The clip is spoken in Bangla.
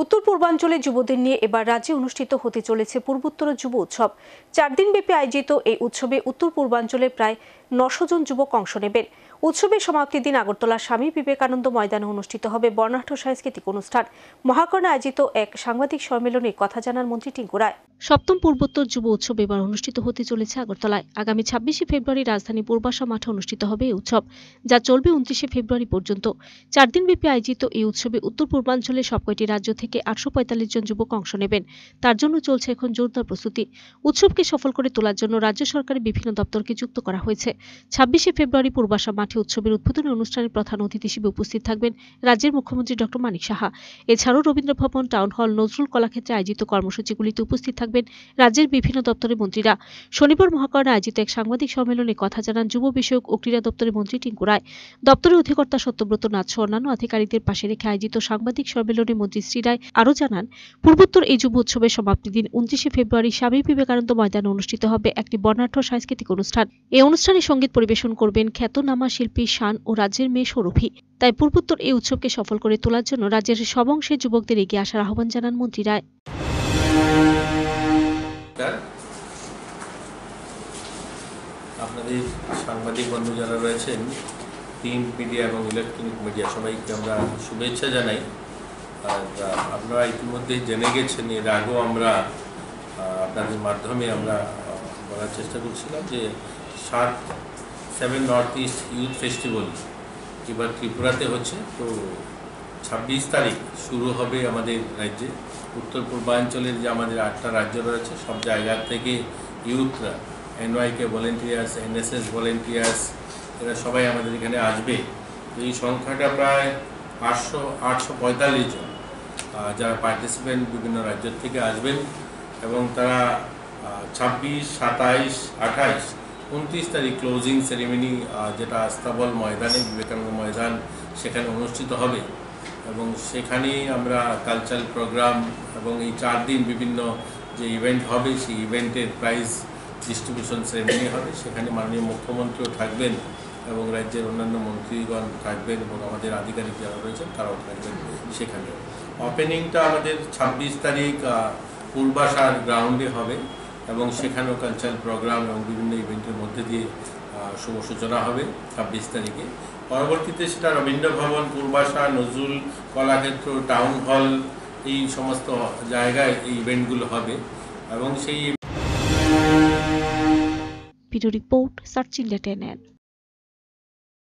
উত্তর পূর্বাঞ্চলে যুবদের নিয়ে এবার রাজ্যে অনুষ্ঠিত হতে চলেছে পূর্বোত্তর যুব উৎসব। 4 দিনব্যাপী আয়োজিত এই উৎসবে উত্তর পূর্বাঞ্চলে প্রায় 900 জন যুবক অংশ নেবেন। উৎসবের সমাপ্তির দিন আগরতলার স্বামী বিবেকানন্দ ময়দানে অনুষ্ঠিত হবে বর্ণাঢ্য সাংস্কৃতিক অনুষ্ঠান। মহাকর্ণে আয়োজিত এক সাংবাদিক সম্মেলনে কথা জানান মন্ত্রী টিঙ্কু রায়। সপ্তম পূর্বোত্তর যুব উৎসব এবার অনুষ্ঠিত হতে চলেছে আগরতলায়। আগামী 26শে ফেব্রুয়ারি রাজধানী পূর্বাশা মাঠে অনুষ্ঠিত হবে এই উৎসব, যা চলবে 29শে ফেব্রুয়ারি পর্যন্ত। 4 দিনব্যাপী আয়োজিত এই উৎসবে উত্তর পূর্বাঞ্চলের সবকটি রাজ্য থেকে 845 জন যুবক অংশ নেবেন। তার জন্য চলছে এখন জোরদার প্রস্তুতি। উৎসবকে সফল করে তোলার জন্য রাজ্য সরকারের বিভিন্ন দপ্তরকে যুক্ত করা হয়েছে। 26শে ফেব্রুয়ারি পূর্বাশা মাঠে উৎসবের উদ্বোধনী অনুষ্ঠানে প্রধান অতিথি হিসেবে উপস্থিত থাকবেন রাজ্যের মুখ্যমন্ত্রী ডক্টর মানিক সাহা। এছাড়াও রবীন্দ্র ভবন, টাউন হল, নজরুল কলাক্ষেত্রে আয়োজিত কর্মসূচিগুলিতে উপস্থিত থাকবেন রাজ্যের বিভিন্ন দপ্তরের মন্ত্রীরা। শনিবার মহাকর্ণে আয়োজিত এক সাংবাদিক সম্মেলনে কথা জানান যুব বিষয়ক ও ক্রীড়া দপ্তরের মন্ত্রী টিঙ্কু রায়। দপ্তরের অধিকর্তা সত্যব্রত নাথ সহ অন্যান্য আধিকারিকদের পাশে রেখে আয়োজিত সাংবাদিক সম্মেলনে মন্ত্রী শ্রী রায় আরও জানান, পূর্বোত্তর এই যুব উৎসবের সমাপ্তি দিন 29শে ফেব্রুয়ারি স্বামী বিবেকানন্দ ময়দানে অনুষ্ঠিত হবে একটি বর্ণাঢ্য সাংস্কৃতিক অনুষ্ঠান। এই অনুষ্ঠানে সঙ্গীত পরিবেশন করবেন খ্যাতনামা শিল্পী শান ও রাজ্যের মেয়ে সৌরভী। তাই পূর্বোত্তর এই উৎসবকে সফল করে তোলার জন্য রাজ্যের সব অংশের যুবকদের এগিয়ে আসার আহ্বান জানান মন্ত্রী রায়। আপনাদের সাংবাদিক বন্ধু যারা রয়েছেন, প্রিন্ট মিডিয়া এবং ইলেকট্রনিক মিডিয়া, সবাইকে আমরা শুভেচ্ছা জানাই। আর আপনারা ইতিমধ্যে জেনে গেছেন, এর আগেও আমরা আপনাদের মাধ্যমে আমরা বলার চেষ্টা করছিলাম যে 7 নর্থ ইস্ট ইউথ ফেস্টিভ্যাল এবার ত্রিপুরাতে হচ্ছে। তো 26 তারিখ শুরু হবে আমাদের রাজ্যে। উত্তর পূর্বাঞ্চলের যে আমাদের 8টা রাজ্য রয়েছে, সব জায়গা থেকে ইউথরা, এনওয়াইকে ভলেন্টিয়ার্স, এনএসএস ভলেন্টিয়ার্স, এরা সবাই আমাদের এখানে আসবে। এই সংখ্যাটা প্রায় 845 জন যারা পার্টিসিপেন্ট বিভিন্ন রাজ্য থেকে আসবেন, এবং তারা 26, 27, 28, 29 তারিখ ক্লোজিং সেরিমনি যেটা আস্তাবল ময়দানে, বিবেকানন্দ ময়দান, সেখানে অনুষ্ঠিত হবে। এবং সেখানেই আমরা কালচারাল প্রোগ্রাম এবং এই 4 দিন বিভিন্ন যে ইভেন্ট হবে, সেই ইভেন্টের প্রাইজ ডিস্ট্রিবিউশন সেরেমনি হবে। সেখানে মাননীয় মুখ্যমন্ত্রীও থাকবেন এবং রাজ্যের অন্যান্য মন্ত্রীগণ থাকবেন এবং আমাদের আধিকারিক যারা রয়েছেন তারাও থাকবেন সেখানে। ওপেনিংটা আমাদের 26 তারিখ পূর্বাশার গ্রাউন্ডে হবে এবং সেখানেও কালচারাল প্রোগ্রাম এবং বিভিন্ন ইভেন্টের মধ্যে দিয়ে শুভ সূচনা হবে 26 তারিখে। পরবর্তীতে সেটা রবীন্দ্র ভবন, পূর্বাশা, নজরুল কলাক্ষেত্র, টাউন হল, এই সমস্ত জায়গায় এই ইভেন্টগুলো হবে। এবং সেই ভিডিও রিপোর্ট সার্চ ইন্ডিয়া 10।